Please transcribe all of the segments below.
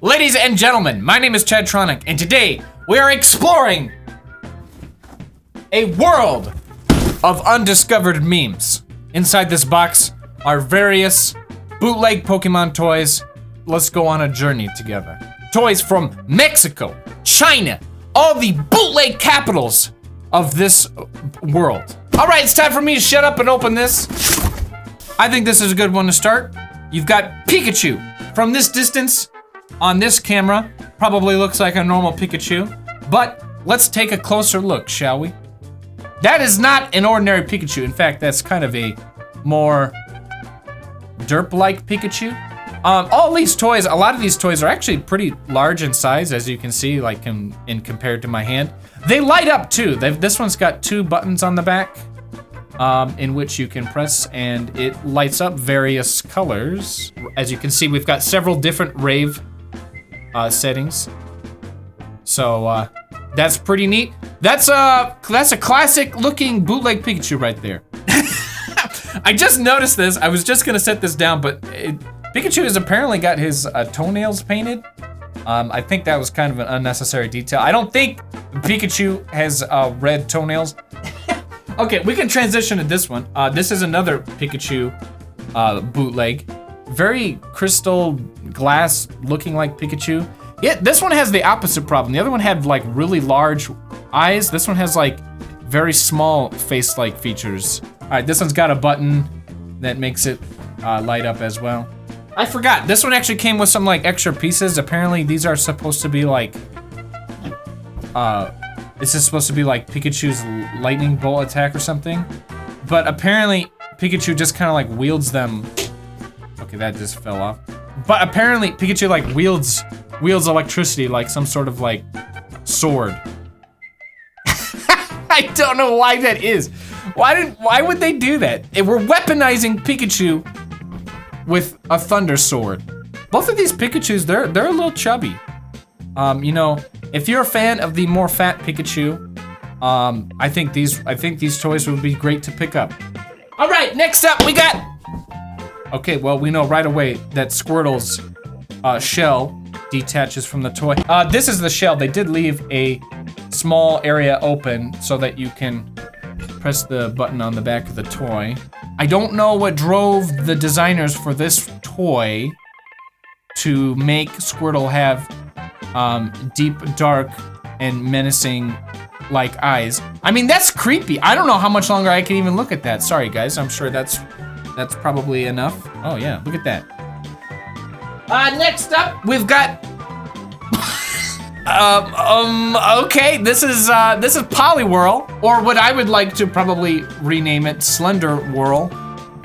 Ladies and gentlemen, my name is Chadtronic, and today we are exploring a world of undiscovered memes. Inside this box are various bootleg Pokemon toys. Let's go on a journey together. Toys from Mexico, China, all the bootleg capitals of this world. All right, it's time for me to shut up and open this. I think this is a good one to start. You've got Pikachu. From this distance, on this camera, probably looks like a normal Pikachu, but let's take a closer look, shall we? That is not an ordinary Pikachu. In fact, that's kind of a more derp-like Pikachu. All these toys, a lot of these toys are actually pretty large in size, as you can see, like in compared to my hand. They light up too. This one's got 2 buttons on the back, in which you can press, and it lights up various colors. As you can see, we've got several different rave settings. So that's pretty neat. That's a classic looking bootleg Pikachu right there. I just noticed this. I was just gonna set this down, but Pikachu has apparently got his toenails painted. I think that was kind of an unnecessary detail. I don't think Pikachu has red toenails. Okay, we can transition to this one. This is another Pikachu bootleg. Very crystal glass looking like Pikachu. Yeah, this one has the opposite problem. The other one had like really large eyes. This one has like very small face-like features. All right, this one's got a button that makes it light up as well. I forgot, this one actually came with some like extra pieces. Apparently these are supposed to be like, this is supposed to be like Pikachu's lightning bolt attack or something. But apparently Pikachu just kind of like wields them. Okay, that just fell off. But apparently Pikachu like wields electricity like some sort of like sword. I don't know why that is. Why would they do that? We're weaponizing Pikachu with a thunder sword. Both of these Pikachus, they're a little chubby. You know, if you're a fan of the more fat Pikachu, I think these toys would be great to pick up. All right, next up we got. Okay, well we know right away that Squirtle's shell detaches from the toy. This is the shell. They did leave a small area open so that you can press the button on the back of the toy. I don't know what drove the designers for this toy to make Squirtle have deep, dark, and menacing like eyes. I mean, that's creepy. I don't know how much longer I can even look at that. Sorry guys, I'm sure that's probably enough. Oh yeah, look at that. Next up, we've got okay, this is Poliwhirl, or what I would like to probably rename it, Slender Whirl.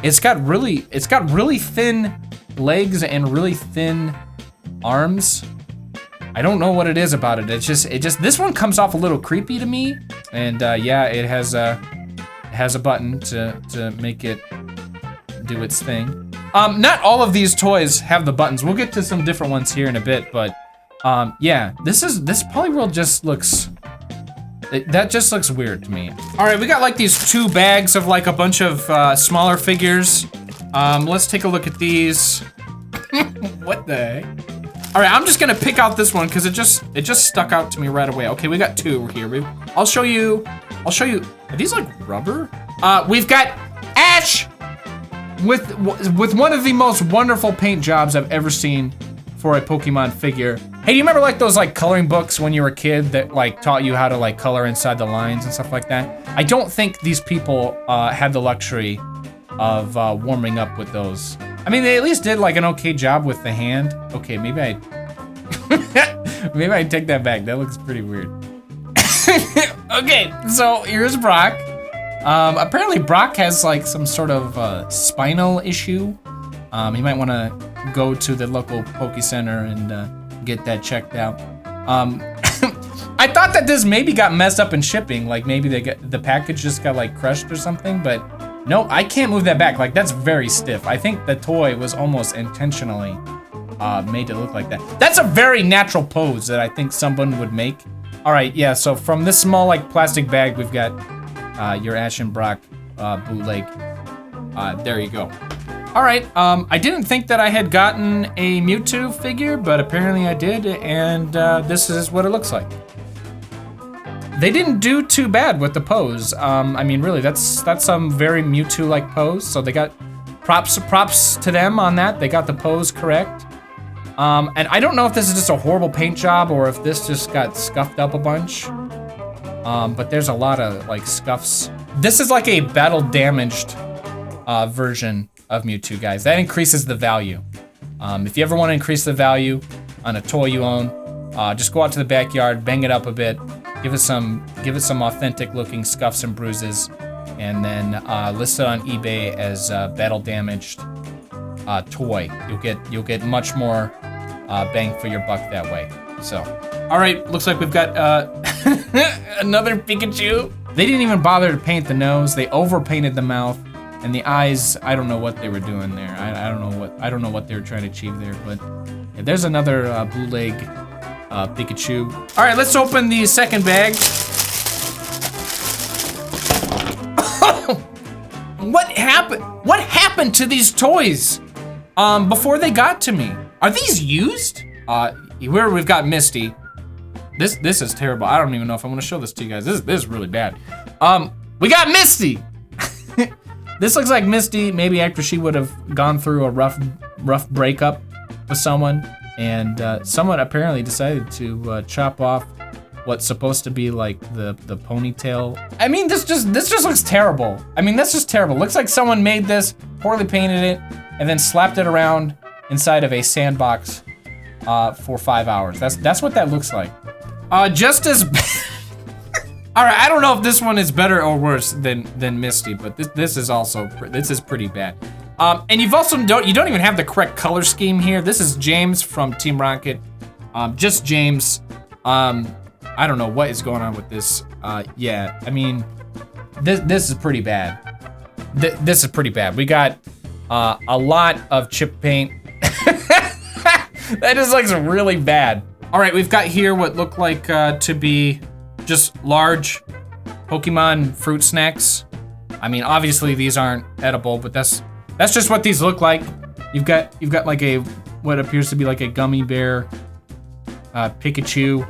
It's got really thin legs and really thin arms. I don't know what it is about it. It just this one comes off a little creepy to me. And yeah, it has a button to make it do its thing. Not all of these toys have the buttons. We'll get to some different ones here in a bit, but yeah, this Poliwhirl just looks, that just looks weird to me. All right, we got like these 2 bags of like a bunch of smaller figures. Let's take a look at these. What the heck? All right, I'm just gonna pick out this one because it just stuck out to me right away. Okay, we got 2 here. I'll show you. Are these like rubber? We've got Ash with one of the most wonderful paint jobs I've ever seen for a Pokemon figure. Hey, do you remember like those like coloring books when you were a kid that like taught you how to like color inside the lines and stuff like that? I don't think these people had the luxury of warming up with those. I mean, they at least did like an okay job with the hand. Okay, maybe I take that back. That looks pretty weird. Okay, so here's Brock. Apparently Brock has like some sort of spinal issue. He might want to go to the local Poke Center and get that checked out. I thought that this maybe got messed up in shipping, like maybe the package just got like crushed or something, but no, I can't move that back. Like that's very stiff. I think the toy was almost intentionally made to look like that. That's a very natural pose that I think someone would make. All right, yeah, so from this small like plastic bag, we've got your Ash and Brock bootleg. There you go. All right, I didn't think that I had gotten a Mewtwo figure, but apparently I did, and this is what it looks like. They didn't do too bad with the pose. I mean, really, that's some very Mewtwo-like pose, so they got props to them on that. They got the pose correct. And I don't know if this is just a horrible paint job or if this just got scuffed up a bunch. But there's a lot of, like, scuffs. This is like a battle-damaged version of Mewtwo, guys. That increases the value. If you ever want to increase the value on a toy you own, just go out to the backyard, bang it up a bit, give it some authentic looking scuffs and bruises, and then list it on eBay as battle damaged toy. You'll get much more bang for your buck that way. So, all right, looks like we've got another Pikachu. They didn't even bother to paint the nose. They overpainted the mouth. And the eyes, I don't know what they were doing there. I don't know what they were trying to achieve there, but yeah, there's another bootleg Pikachu. All right, let's open the second bag. What happened? What happened to these toys before they got to me? Are these used? Here we've got Misty. This is terrible. I don't even know if I want to show this to you guys. This is really bad. We got Misty. This looks like Misty, maybe after she would have gone through a rough breakup with someone, and someone apparently decided to chop off what's supposed to be like the ponytail. I mean, this just looks terrible. I mean, that's just terrible. Looks like someone made this, poorly painted it, and then slapped it around inside of a sandbox for 5 hours. That's what that looks like. Just as. All right, I don't know if this one is better or worse than Misty, but this is pretty bad. And you don't even have the correct color scheme here. This is James from Team Rocket, just James. I don't know what is going on with this. Yeah, I mean, this is pretty bad. This is pretty bad. We got a lot of chip paint. That just looks really bad. All right, we've got here what look like to be just large Pokemon fruit snacks. I mean, obviously these aren't edible, but that's just what these look like. You've got like what appears to be like a gummy bear, Pikachu,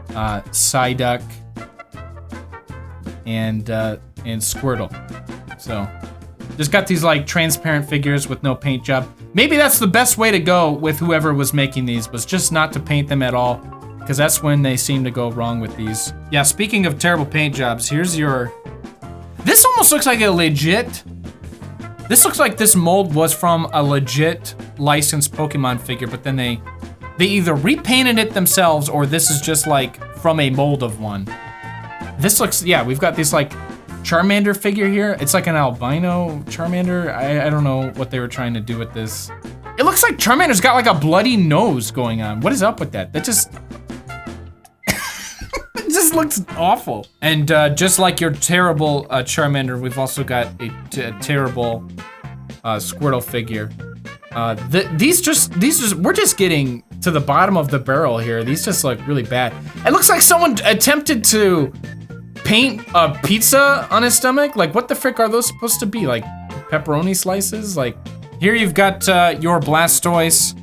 Psyduck, and Squirtle. So just got these like transparent figures with no paint job. Maybe that's the best way to go with whoever was making these, was just not to paint them at all, because that's when they seem to go wrong with these. Yeah, speaking of terrible paint jobs, here's your... This almost looks like a legit... This looks like this mold was from a legit licensed Pokemon figure, but then they either repainted it themselves or this is just like from a mold of one. This looks, yeah, we've got this like Charmander figure here. It's like an albino Charmander. I don't know what they were trying to do with this. It looks like Charmander's got like a bloody nose going on. What is up with that? That just... It just looks awful. And just like your terrible Charmander, we've also got a terrible Squirtle figure. We're just getting to the bottom of the barrel here. These just look really bad. It looks like someone attempted to paint a pizza on his stomach. Like, what the frick are those supposed to be? Like pepperoni slices? Like, here you've got your Blastoise.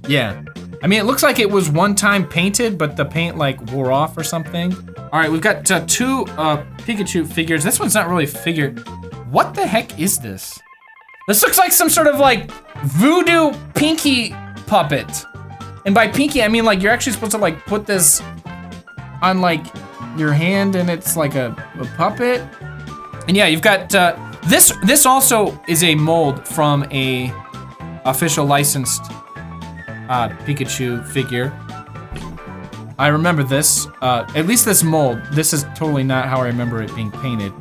Yeah. I mean, it looks like it was one time painted, but the paint like wore off or something. All right, we've got two Pikachu figures. This one's not really a figure. What the heck is this? This looks like some sort of like voodoo Pinky puppet. And by Pinky, I mean like you're actually supposed to like put this on like your hand and it's like a puppet. And yeah, you've got, this also is a mold from a official licensed Pikachu figure. I remember this, at least this mold. This is totally not how I remember it being painted.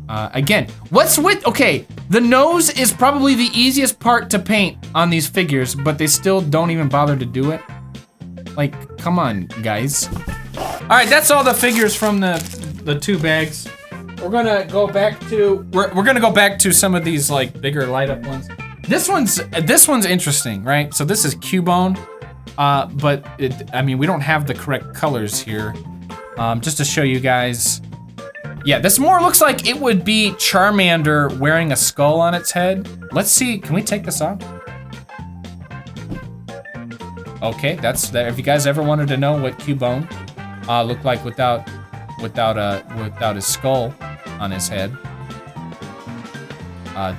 Again, what's with, okay, the nose is probably the easiest part to paint on these figures, but they still don't even bother to do it. Like, come on, guys. All right, that's all the figures from the two bags. We're gonna go back to, we're gonna go back to some of these like bigger light up ones. This one's interesting, right? So this is Cubone, but I mean, we don't have the correct colors here. Just to show you guys, Yeah, this more looks like it would be Charmander wearing a skull on its head. Let's see, can we take this off? Okay, that's that. If you guys ever wanted to know what Cubone looked like without his skull on his head,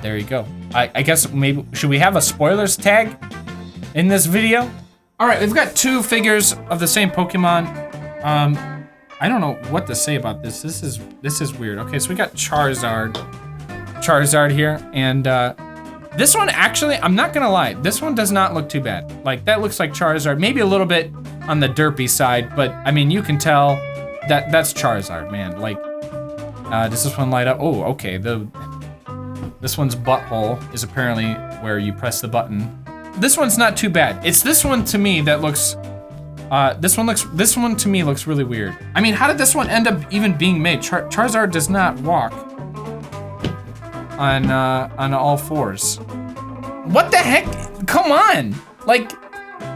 there you go. I guess maybe, should we have a spoilers tag in this video? All right, we've got 2 figures of the same Pokemon. I don't know what to say about this. This is weird. Okay, so we got Charizard here, and this one actually, I'm not gonna lie, this one does not look too bad. Like, that looks like Charizard, maybe a little bit on the derpy side, but I mean, you can tell that that's Charizard, man. Like, does this one light up? Oh, okay, this one's butthole is apparently where you press the button. This one's not too bad. It's this one to me that looks, this one to me looks really weird. I mean, how did this one end up even being made? Charizard does not walk on all 4s. What the heck? Come on! Like,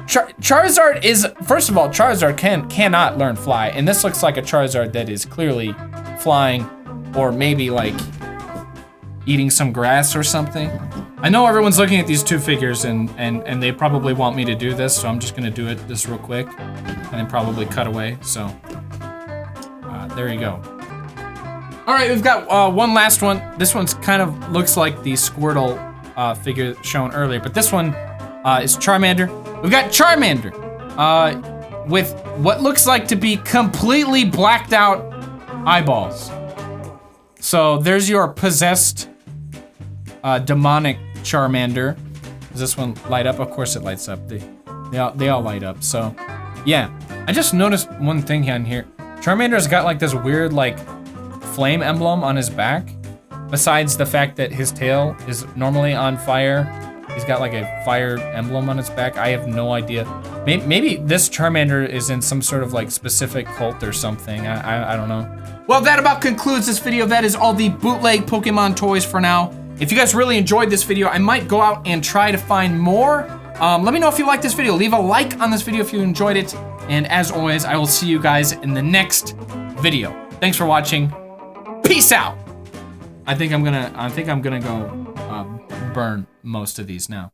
Charizard is, first of all, Charizard cannot learn fly, and this looks like a Charizard that is clearly flying, or maybe like eating some grass or something. I know everyone's looking at these 2 figures and they probably want me to do this, so I'm just gonna do this real quick and then probably cut away, so there you go. All right, we've got one last one. This one's kind of looks like the Squirtle figure shown earlier, but this one is Charmander. We've got Charmander with what looks like to be completely blacked out eyeballs. So there's your possessed demonic Charmander. Does this one light up? Of course it lights up. They all light up. So yeah, I just noticed one thing on here. Charmander's got like this weird like flame emblem on his back. Besides the fact that his tail is normally on fire, he's got like a fire emblem on his back. I have no idea. Maybe this Charmander is in some sort of like specific cult or something. I don't know. Well, that about concludes this video. That is all the bootleg Pokemon toys for now. If you guys really enjoyed this video, I might go out and try to find more. Let me know if you liked this video. Leave a like on this video if you enjoyed it. And as always, I will see you guys in the next video. Thanks for watching. Peace out. I think I'm gonna go burn most of these now.